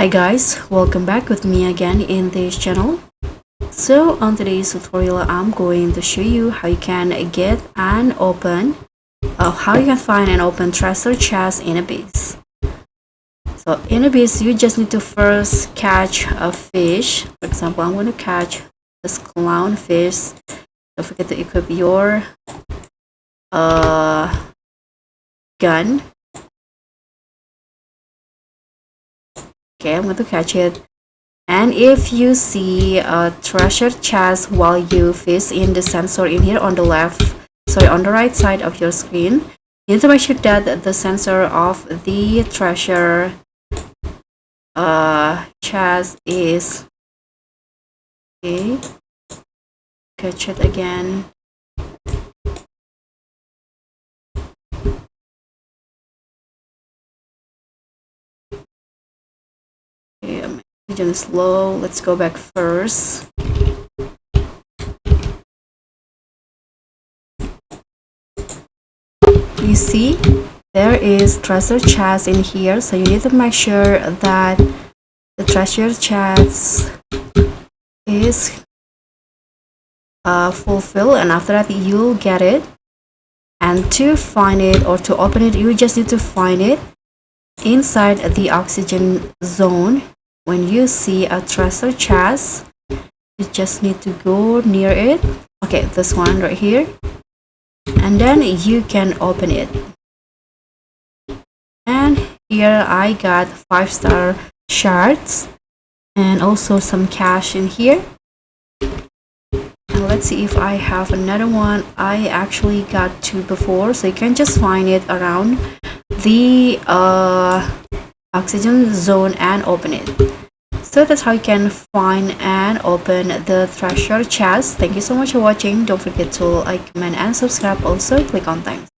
Hi guys, welcome back with me again in this channel. So on today's tutorial, I'm going to show you how you can get and open, how you can find and open treasure chest in Abyss. So in Abyss, you just need to first catch a fish. For example, I'm going to catch this clownfish. Don't forget to equip your gun. Okay, I'm going to catch it. And if you see a treasure chest while you fish in the sensor in here on the on the right side of your screen, you need to make sure that the sensor of the treasure chest is okay. Catch it again. Okay, I'm medium slow. Let's go back first. You see, there is treasure chest in here, so you need to make sure that the treasure chest is fulfilled, and after that you'll get it. And to find it or to open it, you just need to find it inside the oxygen zone. When you see a treasure chest, you just need to go near it. Okay, this one right here, and then you can open it. And here I got 5-star shards and also some cash in here. And let's see if I have another one. I actually got 2 before, so you can just find it around the oxygen zone and open it. So that's how you can find and open the treasure chest. Thank you so much for watching. Don't forget to like, comment and subscribe. Also click on thanks.